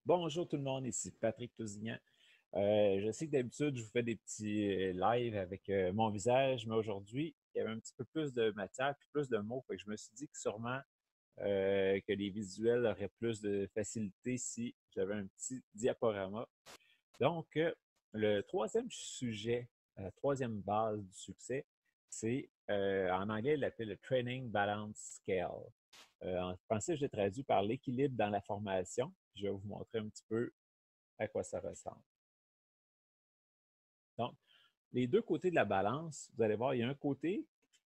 Bonjour tout le monde, ici Patrick Tousignan. Je sais que d'habitude, je vous fais des petits lives avec mon visage, mais aujourd'hui, il y avait un petit peu plus de matière puis plus de mots. Fait que je me suis dit que sûrement que les visuels auraient plus de facilité si j'avais un petit diaporama. Donc, le troisième sujet, la troisième base du succès, c'est en anglais, il l'appelle le Training Balance Scale. En français, je l'ai traduit par l'équilibre dans la formation. Je vais vous montrer un petit peu à quoi ça ressemble. Donc, les deux côtés de la balance, vous allez voir, il y a un côté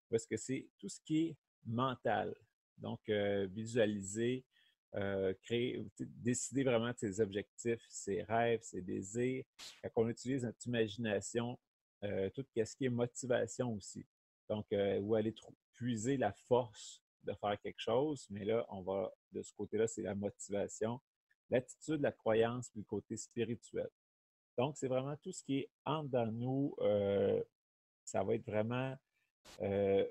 parce que c'est tout ce qui est mental. Donc, visualiser, créer, décider vraiment de ses objectifs, ses rêves, ses désirs. Quand on utilise notre imagination, tout ce qui est motivation aussi. Donc, où aller puiser la force de faire quelque chose, mais là, on va, de ce côté-là, c'est la motivation, l'attitude, la croyance, puis le côté spirituel. Donc, c'est vraiment tout ce qui est en dedans de nous. Ça va être vraiment euh,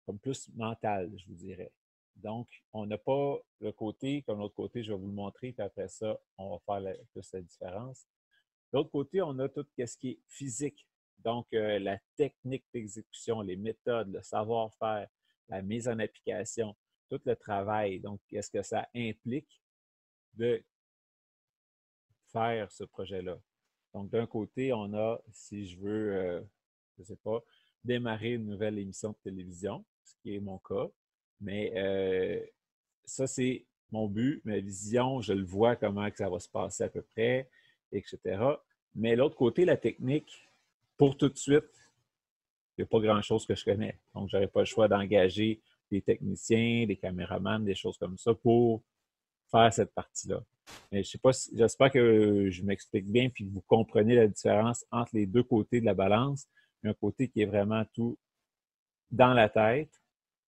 comme plus mental, je vous dirais. Donc, on n'a pas le côté, comme l'autre côté, je vais vous le montrer, puis après ça, on va faire plus la différence. L'autre côté, on a tout ce qui est physique. Donc, la technique d'exécution, les méthodes, le savoir-faire, la mise en application, tout le travail. Donc, qu'est-ce que ça implique de faire ce projet-là? Donc, d'un côté, on a, si je veux, je ne sais pas, démarrer une nouvelle émission de télévision, ce qui est mon cas. Mais ça, c'est mon but, ma vision, je le vois comment que ça va se passer à peu près, etc. Mais l'autre côté, la technique, pour tout de suite, il n'y a pas grand-chose que je connais. Donc, je n'aurais pas le choix d'engager des techniciens, des caméramans, des choses comme ça pour faire cette partie-là. Mais je sais pas j'espère que je m'explique bien puis que vous comprenez la différence entre les deux côtés de la balance. Un côté qui est vraiment tout dans la tête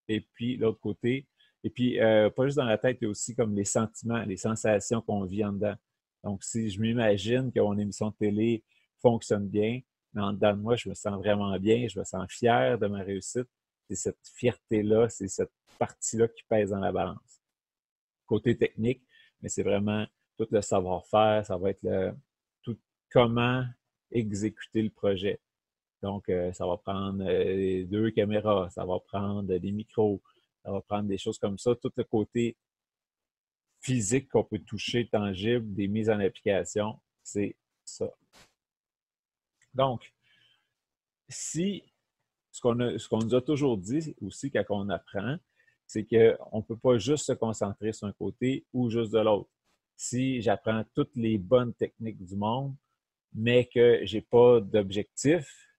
et puis l'autre côté. Et puis, pas juste dans la tête, il y a aussi comme les sentiments, les sensations qu'on vit en dedans. Donc, si je m'imagine que mon émission de télé fonctionne bien, mais en dedans de moi, je me sens vraiment bien, je me sens fier de ma réussite. C'est cette fierté-là, c'est cette partie-là qui pèse dans la balance. Côté technique, mais c'est vraiment tout le savoir-faire, ça va être tout comment exécuter le projet. Donc, ça va prendre deux caméras, ça va prendre des micros, ça va prendre des choses comme ça. Tout le côté physique qu'on peut toucher, tangible, des mises en application, c'est ça. Donc, si ce qu'on nous a toujours dit aussi quand on apprend, c'est qu'on ne peut pas juste se concentrer sur un côté ou juste de l'autre. Si j'apprends toutes les bonnes techniques du monde, mais que je n'ai pas d'objectif,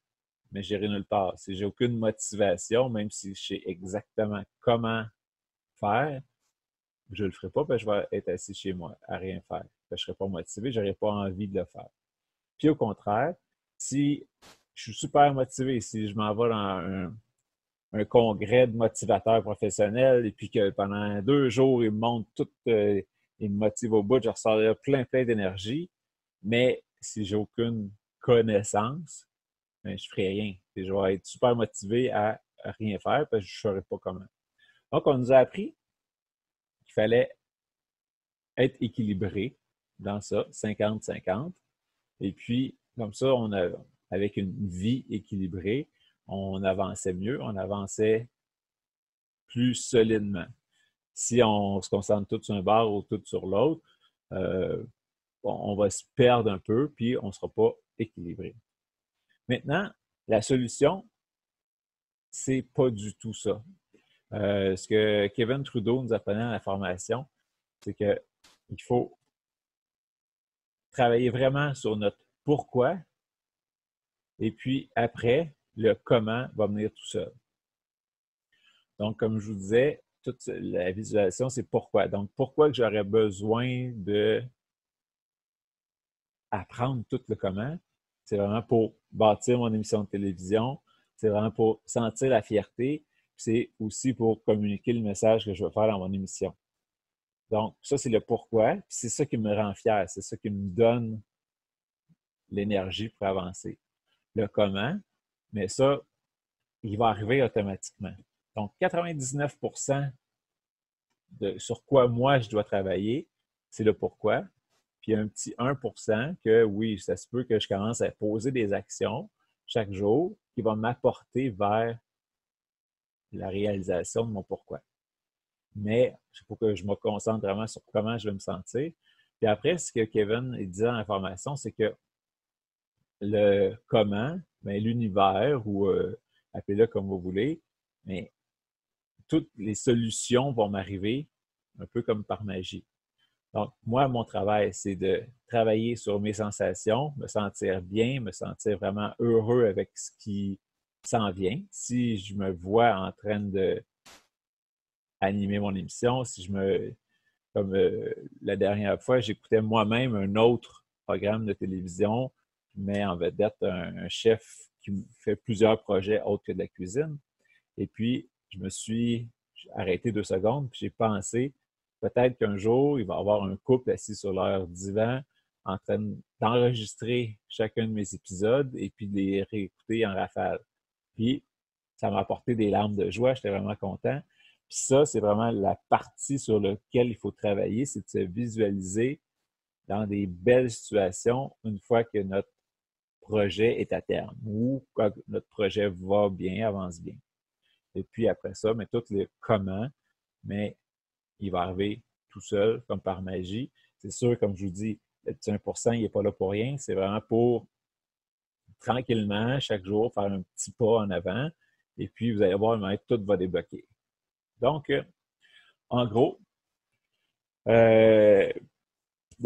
mais j'irai nulle part. Si j'ai aucune motivation, même si je sais exactement comment faire, je ne le ferai pas parce que je vais être assis chez moi à rien faire. Je ne serai pas motivé, je n'aurai pas envie de le faire. Puis au contraire, si je suis super motivé, si je m'en vais dans un congrès de motivateurs professionnels et puis que pendant 2 jours, ils me montrent tout, ils me motivent au bout, je ressors là plein d'énergie, mais si j'ai aucune connaissance, ben, je ne ferai rien. Et je vais être super motivé à rien faire parce que je ne saurais pas comment. Donc, on nous a appris qu'il fallait être équilibré dans ça, 50-50. Et puis, comme ça, avec une vie équilibrée, on avançait mieux, on avançait plus solidement. Si on se concentre tout sur un bord ou tout sur l'autre, on va se perdre un peu, puis on ne sera pas équilibré. Maintenant, la solution, c'est pas du tout ça. Ce que Kevin Trudeau nous apprenait à la formation, c'est qu'il faut travailler vraiment sur notre pourquoi et puis après, le comment va venir tout seul. Donc, comme je vous disais, toute la visualisation, c'est pourquoi. Donc, pourquoi que j'aurais besoin d'apprendre tout le comment? C'est vraiment pour bâtir mon émission de télévision, c'est vraiment pour sentir la fierté, c'est aussi pour communiquer le message que je veux faire dans mon émission. Donc, ça, c'est le pourquoi. C'est ça qui me rend fier. C'est ça qui me donne l'énergie pour avancer. Le comment, mais ça, il va arriver automatiquement. Donc, 99% sur quoi moi je dois travailler, c'est le pourquoi. puis un petit 1% que oui, ça se peut que je commence à poser des actions chaque jour qui vont m'apporter vers la réalisation de mon pourquoi. Mais il faut que je me concentre vraiment sur comment je vais me sentir. Puis après, ce que Kevin disait dans la formation, c'est que le comment, bien, l'univers, ou appelez-le comme vous voulez, mais toutes les solutions vont m'arriver un peu comme par magie. Donc, moi, mon travail, c'est de travailler sur mes sensations, me sentir bien, me sentir vraiment heureux avec ce qui s'en vient. Si je me vois en train de animer mon émission, si je me... Comme la dernière fois, j'écoutais moi-même un autre programme de télévision qui met en vedette un chef qui fait plusieurs projets autres que de la cuisine. Et puis, je me suis arrêté 2 secondes, puis j'ai pensé, peut-être qu'un jour, il va y avoir un couple assis sur leur divan en train d'enregistrer chacun de mes épisodes et puis de les réécouter en rafale. Puis, ça m'a apporté des larmes de joie, j'étais vraiment content. Puis ça, c'est vraiment la partie sur laquelle il faut travailler, c'est de se visualiser dans des belles situations une fois que notre projet est à terme ou quand notre projet va bien, avance bien. Et puis après ça, mais tout le comment, mais il va arriver tout seul, comme par magie. C'est sûr, comme je vous dis, le petit 1%, il n'est pas là pour rien. C'est vraiment pour tranquillement, chaque jour, faire un petit pas en avant. Et puis, vous allez voir, tout va débloquer. Donc, en gros, la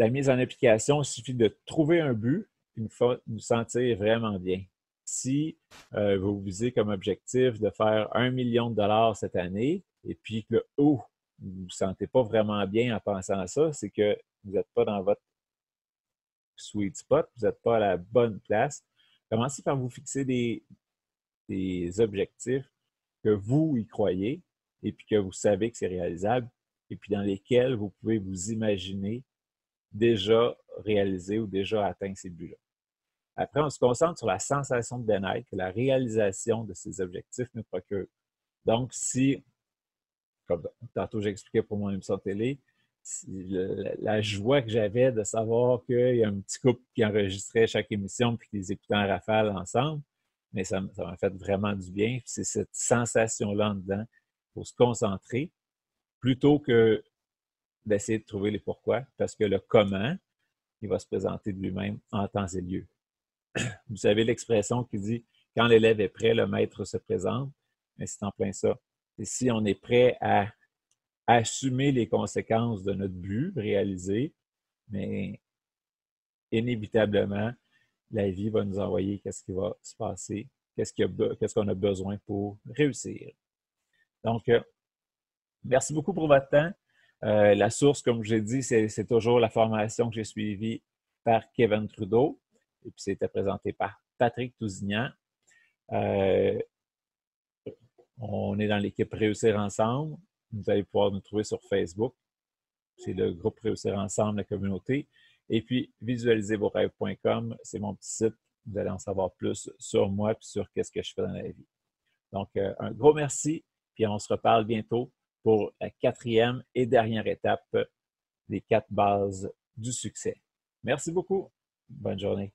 mise en application, il suffit de trouver un but et nous sentir vraiment bien. Si vous visez comme objectif de faire 1 million de dollars cette année et puis que vous ne vous sentez pas vraiment bien en pensant à ça, c'est que vous n'êtes pas dans votre sweet spot, vous n'êtes pas à la bonne place. Commencez par vous fixer des objectifs que vous y croyez et puis que vous savez que c'est réalisable et puis dans lesquels vous pouvez vous imaginer déjà réaliser ou déjà atteindre ces buts-là. Après, on se concentre sur la sensation de bien-être que la réalisation de ces objectifs nous procure. Donc, si, comme tantôt j'expliquais pour mon émission de télé, la joie que j'avais de savoir qu'il y a un petit couple qui enregistrait chaque émission puis qui les écoutait en rafale ensemble, mais ça m'a fait vraiment du bien. C'est cette sensation-là en dedans. Il faut se concentrer plutôt que d'essayer de trouver les pourquoi, parce que le comment, il va se présenter de lui-même en temps et lieu. Vous savez l'expression qui dit « Quand l'élève est prêt, le maître se présente », mais c'est en plein ça. Et si on est prêt à assumer les conséquences de notre but réalisé, mais inévitablement, la vie va nous envoyer qu'est-ce qui va se passer, qu'est-ce qu'on a besoin pour réussir. Donc, merci beaucoup pour votre temps. La source, comme je l'ai dit, c'est toujours la formation que j'ai suivie par Kevin Trudeau. Et puis, c'était présenté par Patrick Tousignan. On est dans l'équipe Réussir Ensemble. Vous allez pouvoir nous trouver sur Facebook. C'est le groupe Réussir Ensemble, la communauté. Et puis, visualisezvosrêves.com, c'est mon petit site. Vous allez en savoir plus sur moi et sur qu'est-ce que je fais dans la vie. Donc, un gros merci. Puis, on se reparle bientôt pour la 4e et dernière étape des 4 bases du succès. Merci beaucoup. Bonne journée.